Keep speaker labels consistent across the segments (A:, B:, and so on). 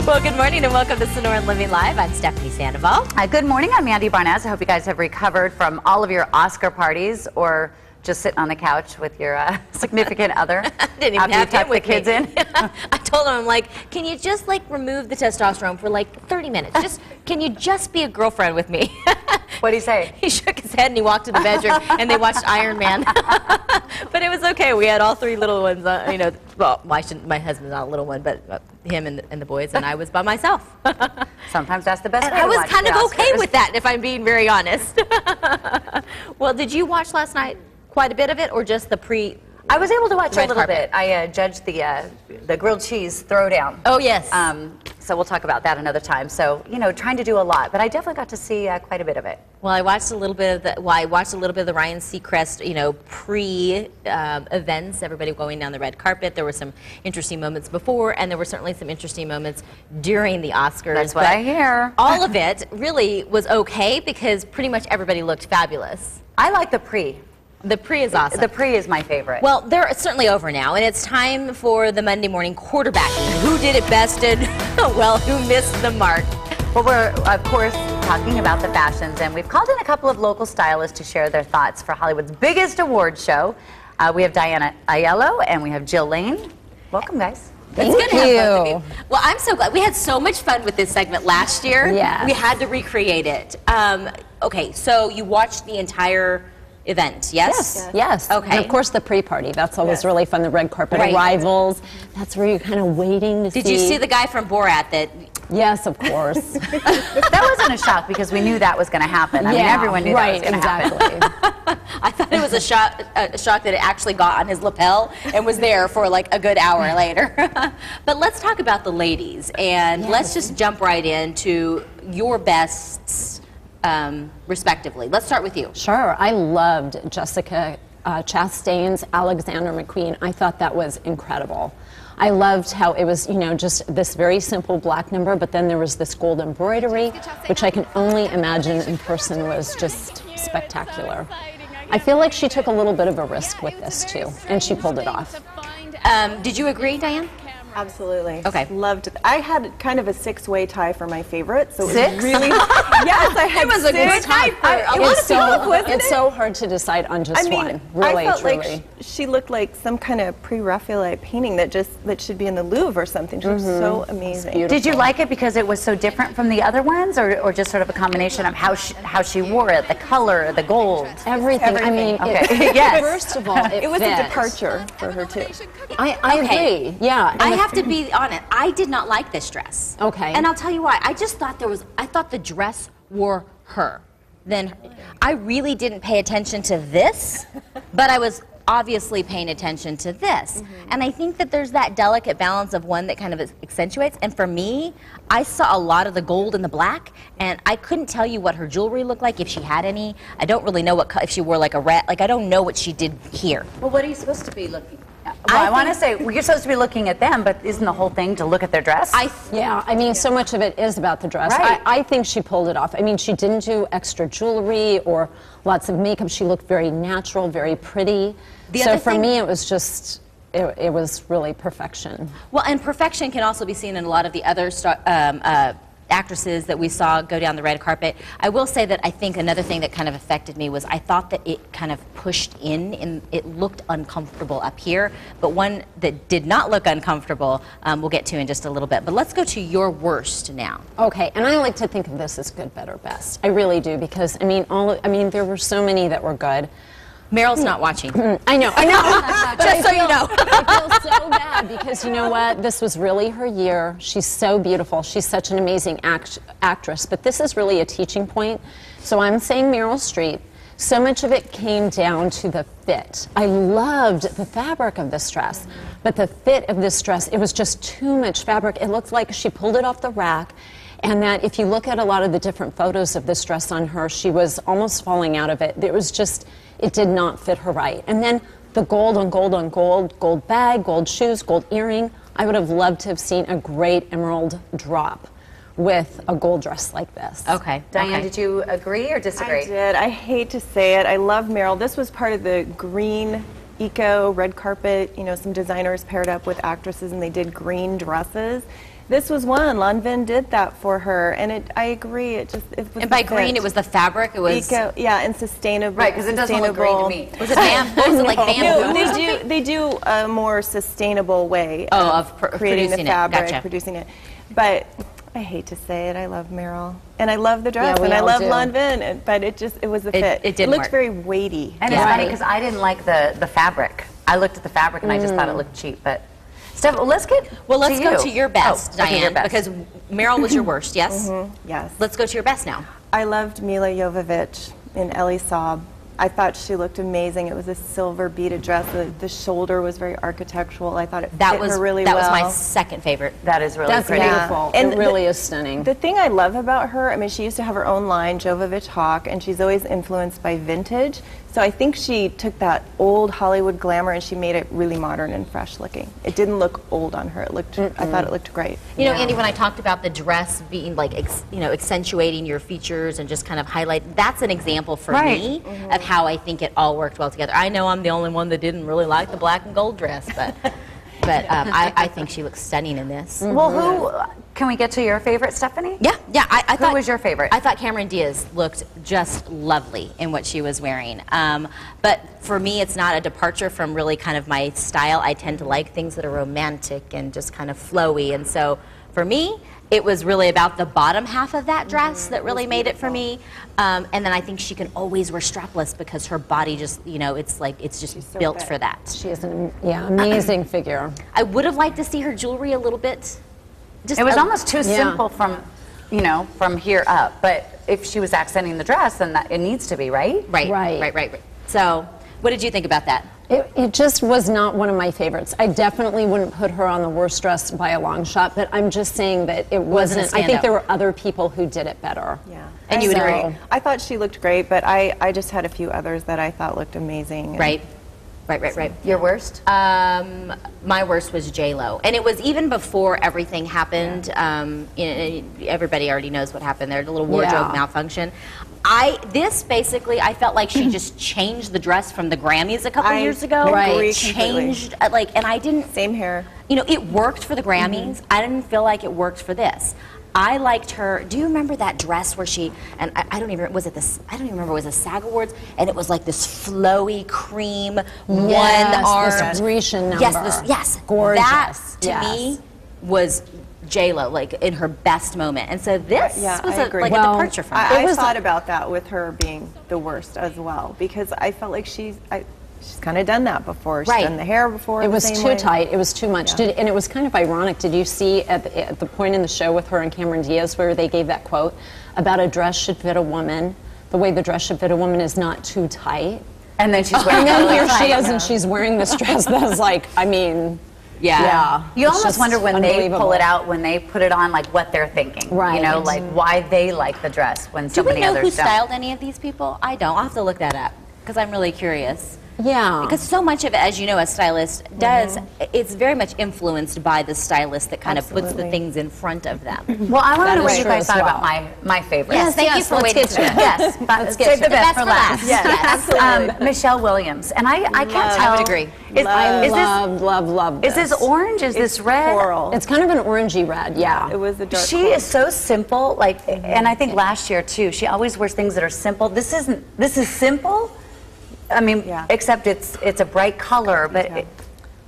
A: Well, good morning and welcome to Sonora Living Live. I'm Stephanie Sandoval.
B: Good morning, I'm Mandy Barnez. I hope you guys have recovered from all of your Oscar parties or just sitting on the couch with your significant other.
A: Didn't even have
B: tuck the kids in.
A: I told him, I'm like, can you just like remove the testosterone for like 30 minutes? Can you just be a girlfriend with me?
B: What did he say?
A: He shook his head and he walked to the bedroom and they watched Iron Man. But it was okay. We had all three little ones, you know, well, my husband's not a little one, but him and the boys, and I was by myself.
B: Sometimes that's the best way
A: I
B: to
A: was
B: watch
A: kind of
B: the
A: okay
B: Oscars.
A: with that, if I'm being very honest. Well, did you watch last night quite a bit of it, or just the pre?
B: I was able to watch a
A: red
B: little
A: carpet?
B: bit. I judged the grilled cheese throwdown.
A: Oh, yes.
B: So we'll talk about that another time. So, you know, trying to do a lot, but I definitely got to see quite a bit of it.
A: Well, I watched a little bit of the. Well, I watched a little bit of the Ryan Seacrest, you know, pre-events. Everybody going down the red carpet. There were some interesting moments before, and there were certainly some interesting moments during the Oscars.
B: That's what I hear.
A: All of it really was okay because pretty much everybody looked fabulous.
B: I like the pre.
A: The pre is awesome.
B: The pre is my favorite.
A: Well, they're certainly over now, and it's time for the Monday morning quarterbacking. Who did it best and, well, who missed the mark?
B: Well, we're, of course, talking about the fashions, and we've called in a couple of local stylists to share their thoughts for Hollywood's biggest award show. We have Diane Aiello, and we have Jill Laine. Welcome, guys.
A: It's good to have both of you. Well, I'm so glad. We had so much fun with this segment last year.
C: Yes.
A: We had to recreate it. Okay, so you watched the entire event, yes?
C: Yes.
A: Okay.
C: And of course the pre-party. That's always really fun. The red carpet arrivals. That's where you're kind of waiting to see.
A: Did you see the guy from Borat that...
C: Yes, of course.
B: That wasn't a shock because we knew that was going to happen. I mean, everyone knew that was going to happen.
A: I thought it was a shock that it actually got on his lapel and was there for like a good hour later. But let's talk about the ladies, and let's just jump right into your bests, respectively. Let's start with you.
C: Sure. I loved Jessica Chastain's Alexander McQueen. I thought that was incredible. I loved how it was, you know, just this very simple black number, but then there was this gold embroidery, which I can only imagine in person was just spectacular. I feel like she took a little bit of a risk with this too, and she pulled it off.
A: Did you agree, Diane?
D: Absolutely.
A: Okay.
D: Loved it. I had kind of a six-way tie for my favorite, so it was
B: Six?
D: really yes, I had
A: It was a good tie for a lot of people.
C: It's so hard to decide on just one. Really,
D: I felt
C: truly.
D: like she looked like some kind of pre-Raphaelite painting that should be in the Louvre or something. She was so amazing.
B: Did you like it because it was so different from the other ones, or just sort of a combination of how she wore it, the color, the gold?
C: Everything. I mean,
B: Okay. Yes.
C: first of all,
D: It was
C: fit.
D: a departure for her too.
C: I agree. Yeah.
A: I have to be honest. I did not like this dress.
C: Okay.
A: And I'll tell you why. I just thought I thought the dress wore her. Then I really didn't pay attention to this, but I was obviously paying attention to this. And I think that there's that delicate balance of one that kind of accentuates. And for me, I saw a lot of the gold and the black, and I couldn't tell you what her jewelry looked like, if she had any. I don't really know if she wore like a red, like I don't know what she did here.
B: Well, what are you supposed to be looking at? Well, I want to say, well, you're supposed to be looking at them, but isn't the whole thing to look at their dress?
C: Yeah, I mean, so much of it is about the dress.
B: Right.
C: I think she pulled it off. I mean, she didn't do extra jewelry or lots of makeup. She looked very natural, very pretty. So for me, it was just, it was really perfection.
A: Well, and perfection can also be seen in a lot of the other actresses that we saw go down the red carpet. I will say that I think another thing that kind of affected me was I thought that it kind of pushed in and it looked uncomfortable up here, but one that did not look uncomfortable we'll get to in just a little bit. But let's go to your worst now.
C: Okay, and I like to think of this as good, better, best. I really do, because I mean, there were so many that were good.
A: Meryl's not watching.
C: I know.
A: Just so you know.
C: I feel so bad because you know what? This was really her year. She's so beautiful. She's such an amazing actress. But this is really a teaching point. So I'm saying Meryl Streep. So much of it came down to the fit. I loved the fabric of this dress, but the fit of this dress, it was just too much fabric. It looked like she pulled it off the rack. And that if you look at a lot of the different photos of this dress on her, she was almost falling out of it. It was just, it did not fit her right. And then the gold on gold on gold, gold bag, gold shoes, gold earring. I would have loved to have seen a great emerald drop with a gold dress like this.
A: Okay.
B: Diane, did you agree or disagree?
D: I did. I hate to say it. I love Meryl. This was part of the green eco red carpet. You know, some designers paired up with actresses and they did green dresses. This was one. Lanvin did that for her, and I agree. It was
A: And by green, it was the fabric. It was
D: yeah, and sustainable.
B: Right, because it doesn't look green to me.
A: Was it like bamboo?
D: No, they do a more sustainable way
A: of
D: creating the
A: producing
D: fabric,
A: Gotcha.
D: producing it. But I hate to say it, I love MERYL, and I love the dress,
C: we
D: and I
C: all
D: love
C: do.
D: Lanvin, but it was a fit.
A: It didn't
D: looked
A: work.
D: very weighty.
B: And it's funny because I didn't like the fabric. I looked at the fabric and I just thought it looked cheap. But Steph, let's go
A: to your best,
B: okay,
A: Diane,
B: your best.
A: because MERYL was your worst, yes?
D: Yes.
A: Let's go to your best now.
D: I loved Mila Jovovich in Ellie Saab. I thought she looked amazing. It was a silver beaded dress. The shoulder was very architectural. I thought it fit her really well.
A: That was my second favorite.
B: That is really
C: That's
B: pretty.
C: beautiful.
D: And
C: it really is stunning.
D: The thing I love about her, I mean, she used to have her own line, Jovovich Hawk, and she's always influenced by vintage. So I think she took that old Hollywood glamour and she made it really modern and fresh looking. It didn't look old on her. It looked. I thought it looked great.
A: You know, Andy, when I talked about the dress being like, accentuating your features and just kind of highlight, that's an example for me of how I think it all worked well together. I know I'm the only one that didn't really like the black and gold dress, but I think she looks stunning in this.
B: Well, can we get to your favorite, Stephanie?
A: Yeah. I thought,
B: Who was your favorite?
A: I thought Cameron Diaz looked just lovely in what she was wearing. But for me, it's not a departure from really kind of my style. I tend to like things that are romantic and just kind of flowy. And so for me, it was really about the bottom half of that dress that really made it for me. And then I think she can always wear strapless because her body just, it's just built for that.
C: She is an amazing figure.
A: I would have liked to see her jewelry a little bit. Just
B: It was almost too simple from here up. But if she was accenting the dress, then it needs to be, right?
A: Right. So, what did you think about that?
C: It just was not one of my favorites. I definitely wouldn't put her on the worst dress by a long shot, but I'm just saying that it wasn't. I think there were other people who did it better.
D: Yeah.
A: And you would agree?
D: I thought she looked great, but I just had a few others that I thought looked amazing.
A: Right.
B: Your worst?
A: My worst was J-Lo, and it was even before everything happened. Everybody already knows what happened there. The little wardrobe malfunction. I felt like she just changed the dress from the Grammys a couple years ago.
D: Right.
A: Changed and I didn't.
D: Same hair.
A: It worked for the Grammys. I didn't feel like it worked for this. I liked her. Do you remember that dress where she and I don't even remember. It was a SAG Awards, and it was like this flowy cream one arm.
C: This Grecian number.
A: Yes,
C: Gorgeous.
A: That to me was J-Lo, like in her best moment. And so this was a departure from her.
D: I thought about that with her being the worst as well, because I felt like she's kind of done that before. She's done the hair before.
C: It was too tight. It was too much.
D: Yeah.
C: And it was kind of ironic. Did you see at the point in the show with her and Cameron Diaz where they gave that quote about a dress should fit a woman? The way the dress should fit a woman is not too tight.
B: And then she's wearing
C: and then here she is, and she's wearing this dress that's like, I mean.
A: Yeah.
B: You almost wonder when they pull it out, when they put it on, like what they're thinking.
C: Right.
B: Like why they like the dress when so many others don't.
A: Do we know who styled any of these people? I don't. I'll have to look that up because I'm really curious.
C: Yeah.
A: Because so much of it, as you know, a stylist does, it's very much influenced by the stylist that kind of puts the things in front of them.
B: Well, I want to know
C: That
B: what
C: is
B: you
C: true
B: guys
C: as
B: thought
C: well.
B: about my favorite.
A: Yes, thank you for waiting to it.
B: Yes,
C: Let's get
B: save
C: to
B: the
C: it.
B: best for last.
D: Yes, absolutely.
B: Michelle Williams, and I can't tell.
A: I would agree.
C: Love this.
B: Is this orange? Is this red?
D: Coral.
C: It's kind of an orangey red, yeah.
D: It was a dark
B: She is so simple, and I think last year too. She always wears things that are simple. This is simple. I mean, except it's a bright color, but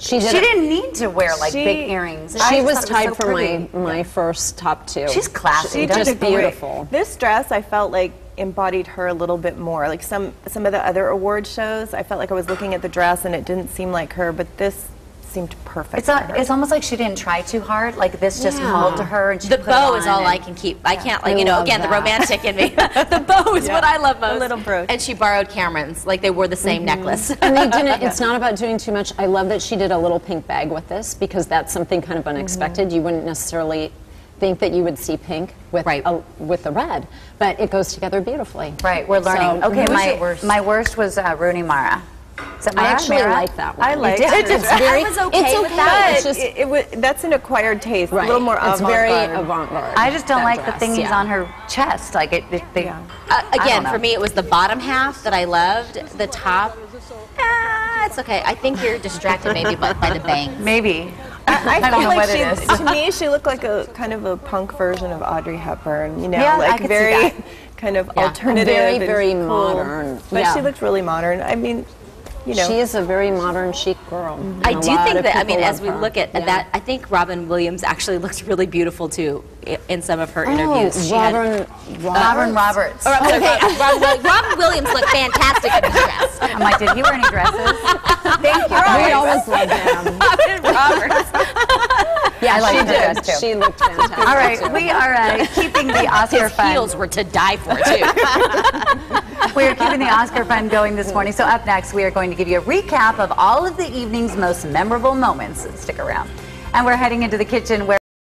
B: she didn't need to wear big earrings.
C: She was tied for my first top two.
B: She's classy.
C: Just beautiful.
D: This dress, I felt like embodied her a little bit more. Like some of the other award shows, I felt like I was looking at the dress and it didn't seem like her, but this seemed perfect.
B: It's almost like she didn't try too hard. Like this just called to her, and she
A: the
B: put
A: bow
B: it
A: is
B: on
A: all I can keep. I can't again the romantic in me. The bow is what I love most.
D: A little brooch.
A: And she borrowed Cameron's. Like they wore the same necklace.
C: And they didn't. It's not about doing too much. I love that she did a little pink bag with this because that's something kind of unexpected. You wouldn't necessarily think that you would see pink with with the red, but it goes together beautifully.
B: Right, we're learning.
C: So,
B: okay, my worst was Rooney Mara.
C: I actually like that one.
D: I liked
B: it.
D: it.
A: I was okay with that.
C: It's just,
D: that's an acquired taste.
C: right.
D: A little more
C: It's
D: avant-garde.
C: very avant-garde.
B: I just don't like
C: dress,
B: the thingies
C: yeah.
B: on her chest. Like
A: Again, for me, it was the bottom half that I loved. The top, it's okay. I think you're distracted maybe by the bangs.
B: Maybe.
D: I
B: don't
D: feel
B: know
D: like
B: what it is.
D: to me, she looked like a kind of a punk version of Audrey Hepburn. You know,
B: Yeah, I
D: like
B: could see
D: very
B: that.
D: kind of alternative,
C: Very,
D: and
C: very
D: cool.
C: modern.
D: But
C: Yeah.
D: she looked really modern. I mean, you know,
C: She is a very modern, chic girl.
A: I
C: And a
A: do
C: lot
A: think
C: of
A: that, I
C: people
A: mean, as
C: love
A: we
C: her.
A: look at
C: Yeah.
A: that, I think Robin Williams actually looks really beautiful too in some of her interviews.
C: Oh,
A: She had-
B: Robin Roberts.
A: Or, I'm sorry, Robin Williams looked fantastic in this dress.
B: I'm like, did he wear any dresses? Thank you.
C: We always love him.
A: Robin Roberts.
C: Yeah,
B: I like
C: she
B: her
C: did.
B: dress, too.
C: She looked fantastic.
B: All right, we are keeping the Oscar
A: His
B: fun.
A: heels were to die for too.
B: We are keeping the Oscar fun going this morning. So up next, we are going to give you a recap of all of the evening's most memorable moments. Stick around. And we're heading into the kitchen where